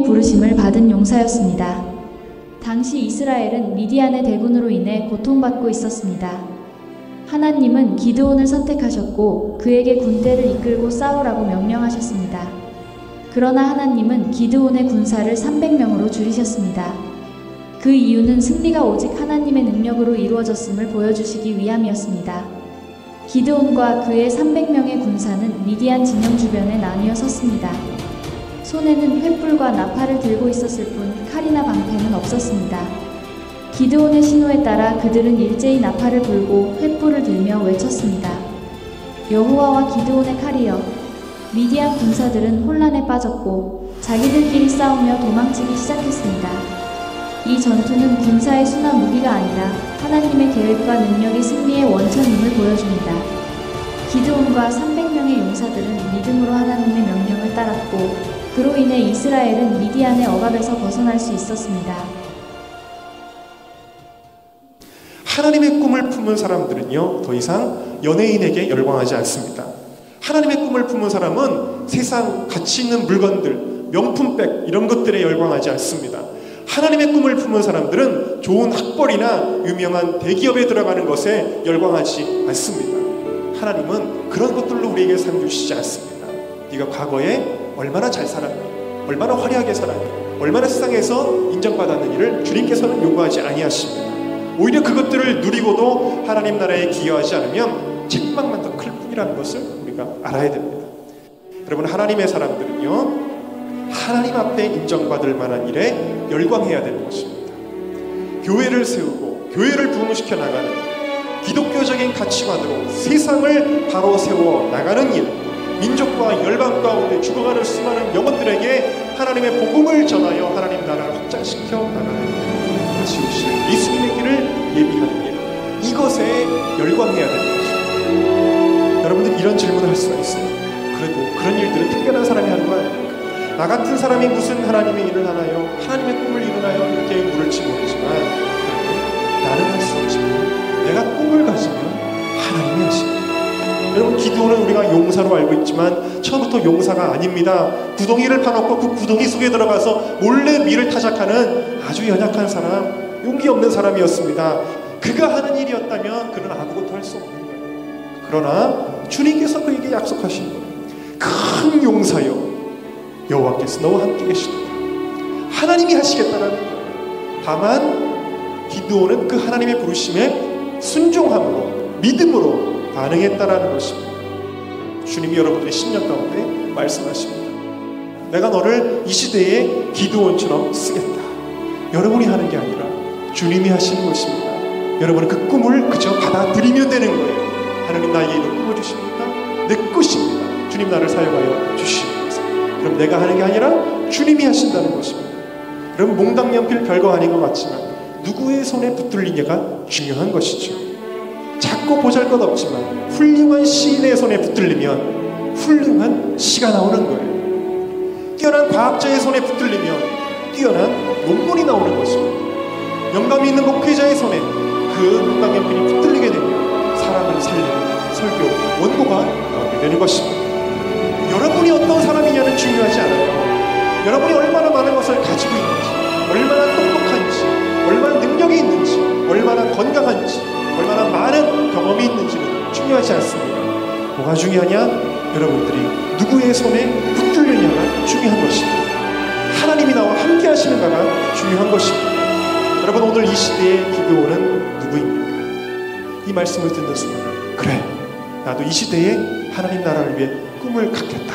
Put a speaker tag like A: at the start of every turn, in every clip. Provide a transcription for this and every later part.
A: 부르심을 받은 용사였습니다. 당시 이스라엘은 미디안의 대군으로 인해 고통받고 있었습니다. 하나님은 기드온을 선택하셨고 그에게 군대를 이끌고 싸우라고 명령하셨습니다. 그러나 하나님은 기드온의 군사를 300명으로 줄이셨습니다. 그 이유는 승리가 오직 하나님의 능력으로 이루어졌음을 보여주시기 위함이었습니다. 기드온과 그의 300명의 군사는 미디안 진영 주변에 나뉘어 섰습니다. 손에는 횃불과 나팔을 들고 있었을 뿐 칼이나 방패는 없었습니다. 기드온의 신호에 따라 그들은 일제히 나팔을 불고 횃불을 들며 외쳤습니다. 여호와와 기드온의 칼이여. 미디안 군사들은 혼란에 빠졌고 자기들끼리 싸우며 도망치기 시작했습니다. 이 전투는 군사의 순한 무기가 아니라 하나님의 계획과 능력이 승리의 원천임을 보여줍니다. 기드온과 300명의 용사들은 믿음으로 하나님의 명령을 따랐고 그로 인해 이스라엘은 미디안의 억압에서 벗어날 수 있었습니다.
B: 하나님의 꿈을 품은 사람들은요, 더 이상 연예인에게 열광하지 않습니다. 하나님의 꿈을 품은 사람은 세상 가치 있는 물건들, 명품백 이런 것들에 열광하지 않습니다. 하나님의 꿈을 품은 사람들은 좋은 학벌이나 유명한 대기업에 들어가는 것에 열광하지 않습니다. 하나님은 그런 것들로 우리에게 상 주시지 않습니다. 네가 과거에 얼마나 잘 살았니? 얼마나 화려하게 살았니? 얼마나 세상에서 인정받았는 일을 주님께서는 요구하지 아니하십니다. 오히려 그것들을 누리고도 하나님 나라에 기여하지 않으면 책망만 더 클 뿐이라는 것을 우리가 알아야 됩니다. 여러분, 하나님의 사람들은요, 하나님 앞에 인정받을 만한 일에 열광해야 되는 것입니다. 교회를 세우고 교회를 부흥시켜 나가는 기독교적인 가치관으로 세상을 바로 세워 나가는 일, 민족과 열방 가운데 죽어가는 수많은 영혼들에게 하나님의 복음을 전하여 하나님 나라를 확장시켜 나가는 일, 다시 오실 예수님의 길을 예비하는 일, 이것에 열광해야 되는 것입니다. 여러분들 이런 질문을 할 수가 있어요. 그래도 그런 일들은 특별한 사람이 하는 거 아닙니까? 나 같은 사람이 무슨 하나님의 일을 하나요? 하나님의 꿈을 이루나요? 이렇게 물을지 모르지만 나는 할 수 없지만 내가 꿈을 가지면 하나님이 하십니다. 여러분, 기드온은 우리가 용사로 알고 있지만 처음부터 용사가 아닙니다. 구덩이를 파놓고 그 구덩이 속에 들어가서 몰래 밀을 타작하는 아주 연약한 사람, 용기 없는 사람이었습니다. 그가 하는 일이었다면 그는 아무것도 할 수 없는 거예요. 그러나 주님께서 그에게 약속하신 거예요. 큰 용사여, 여호와께서 너와 함께 계시다. 하나님이 하시겠다라는 거예요. 다만 기드온은 그 하나님의 부르심에 순종함으로, 믿음으로 반응했다라는 것입니다. 주님이 여러분들의 심령 가운데 말씀하십니다. 내가 너를 이 시대에 기드온처럼 쓰겠다. 여러분이 하는 게 아니라 주님이 하시는 것입니다. 여러분은 그 꿈을 그저 받아들이면 되는 거예요. 하나님 나에게 이런 꿈을 주십니까? 내 것입니다. 주님 나를 사용하여 주십니다. 그럼 내가 하는 게 아니라 주님이 하신다는 것입니다. 여러분, 몽당 연필 별거 아닌 것 같지만 누구의 손에 붙들리냐가 중요한 것이죠. 작고 보잘것없지만 훌륭한 시인의 손에 붙들리면 훌륭한 시가 나오는 거예요. 뛰어난 과학자의 손에 붙들리면 뛰어난 논문이 나오는 것입니다. 영감이 있는 목회자의 손에 그 몽당 연필이 붙들리게 되면 사람을 살리는 설교 원고가 나오게 되는 것입니다. 여러분이 어떤 사람이냐는 중요하지 않아요. 여러분이 얼마나 많은 것을 가지고 있는지, 얼마나 똑똑한지, 얼마나 능력이 있는지, 얼마나 건강한지, 얼마나 많은 경험이 있는지는 중요하지 않습니다. 뭐가 중요하냐? 여러분들이 누구의 손에 붙들려냐가 중요한 것입니다. 하나님이 나와 함께 하시는가가 중요한 것입니다. 여러분, 오늘 이 시대의 기드온은 누구입니까? 이 말씀을 듣는 순간, 그래, 나도 이 시대에 하나님 나라를 위해 꿈을 갖겠다.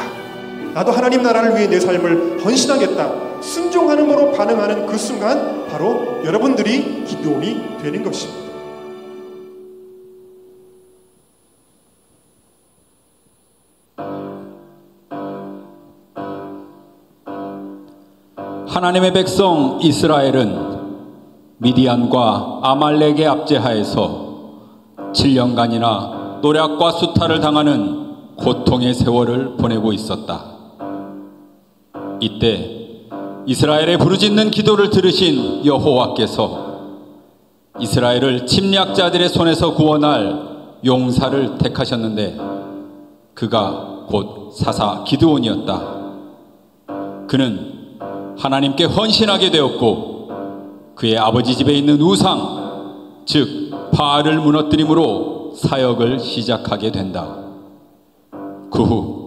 B: 나도 하나님 나라를 위해 내 삶을 헌신하겠다. 순종하는으로 반응하는 그 순간 바로 여러분들이 기드온이 되는 것입니다.
C: 하나님의 백성 이스라엘은 미디안과 아말렉의 압제하에서 7년간이나 노략과 수탈을 당하는 고통의 세월을 보내고 있었다. 이때 이스라엘의 부르짖는 기도를 들으신 여호와께서 이스라엘을 침략자들의 손에서 구원할 용사를 택하셨는데 그가 곧 사사 기드온이었다. 그는 하나님께 헌신하게 되었고 그의 아버지 집에 있는 우상, 즉 바알을 무너뜨림으로 사역을 시작하게 된다. 그 후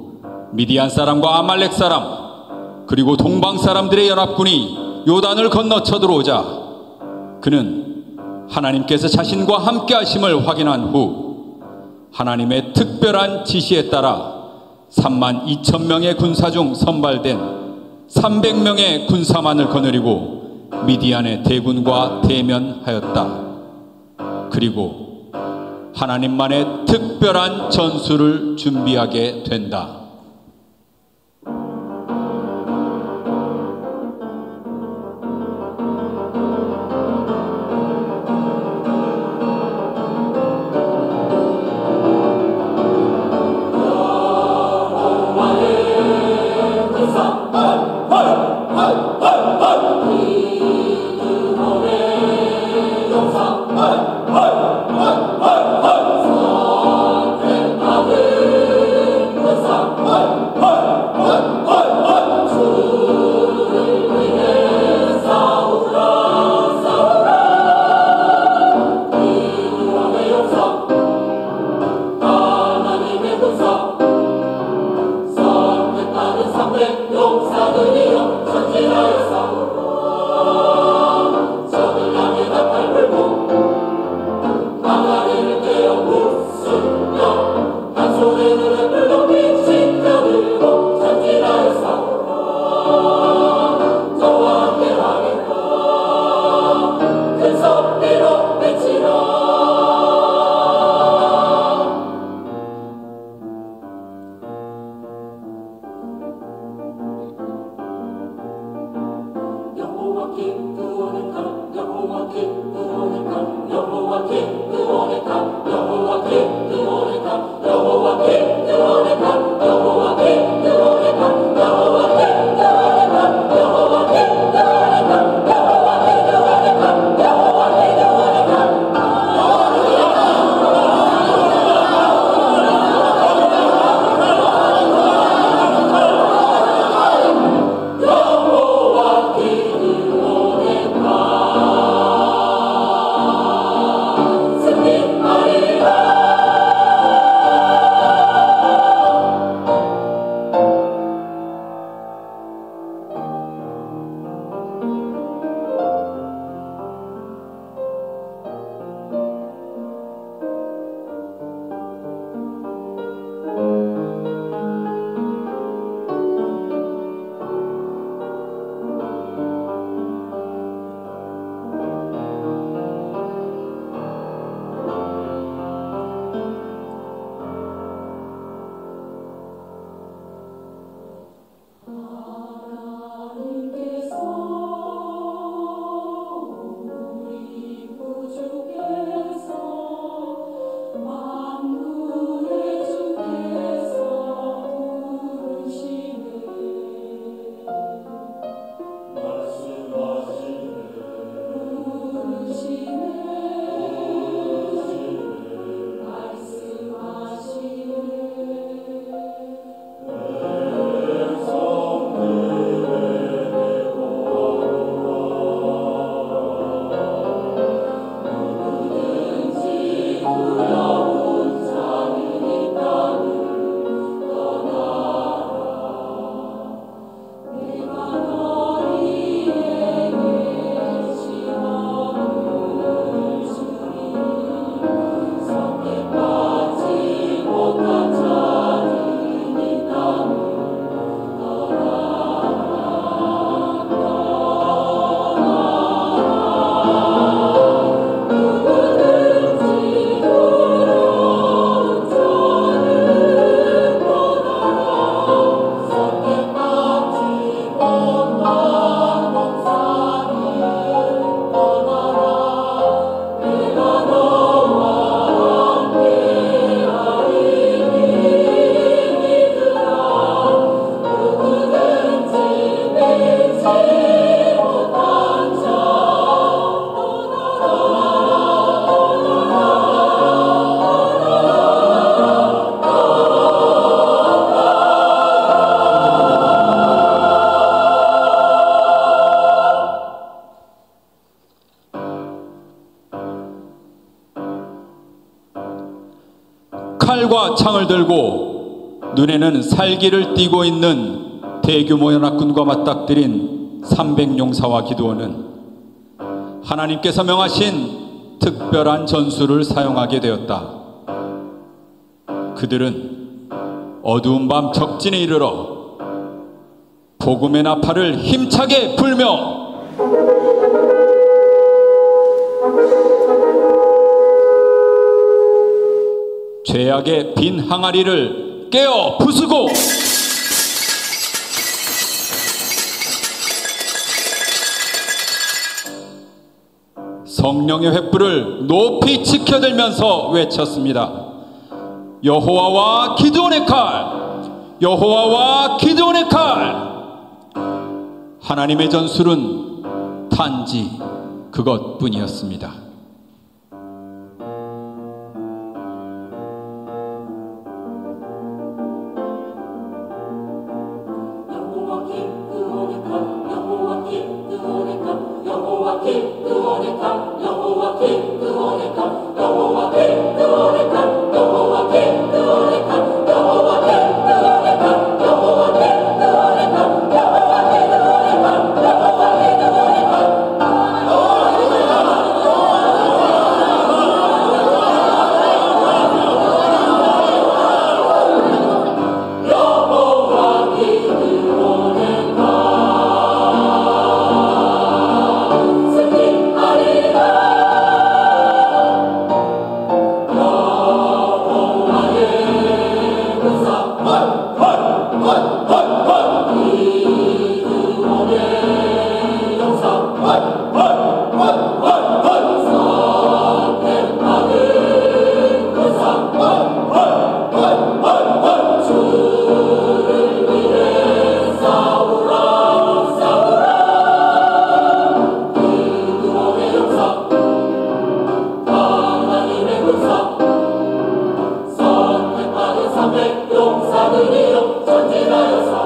C: 미디안 사람과 아말렉 사람 그리고 동방 사람들의 연합군이 요단을 건너 쳐들어오자 그는 하나님께서 자신과 함께 하심을 확인한 후 하나님의 특별한 지시에 따라 32,000명의 군사 중 선발된 300명의 군사만을 거느리고 미디안의 대군과 대면하였다. 그리고 하나님만의 특별한 전술을 준비하게 된다. 칼과 창을 들고 눈에는 살기를 띠고 있는 대규모 연합군과 맞닥뜨린 300용사와 기드온은 하나님께서 명하신 특별한 전술을 사용하게 되었다. 그들은 어두운 밤 적진에 이르러 복음의 나팔을 힘차게 불며 죄악의 빈 항아리를 깨어 부수고 성령의 횃불을 높이 치켜들면서 외쳤습니다. 여호와와 기드온의 칼! 여호와와 기드온의 칼! 하나님의 전술은 단지 그것뿐이었습니다.
D: 용사들이여 전진하여서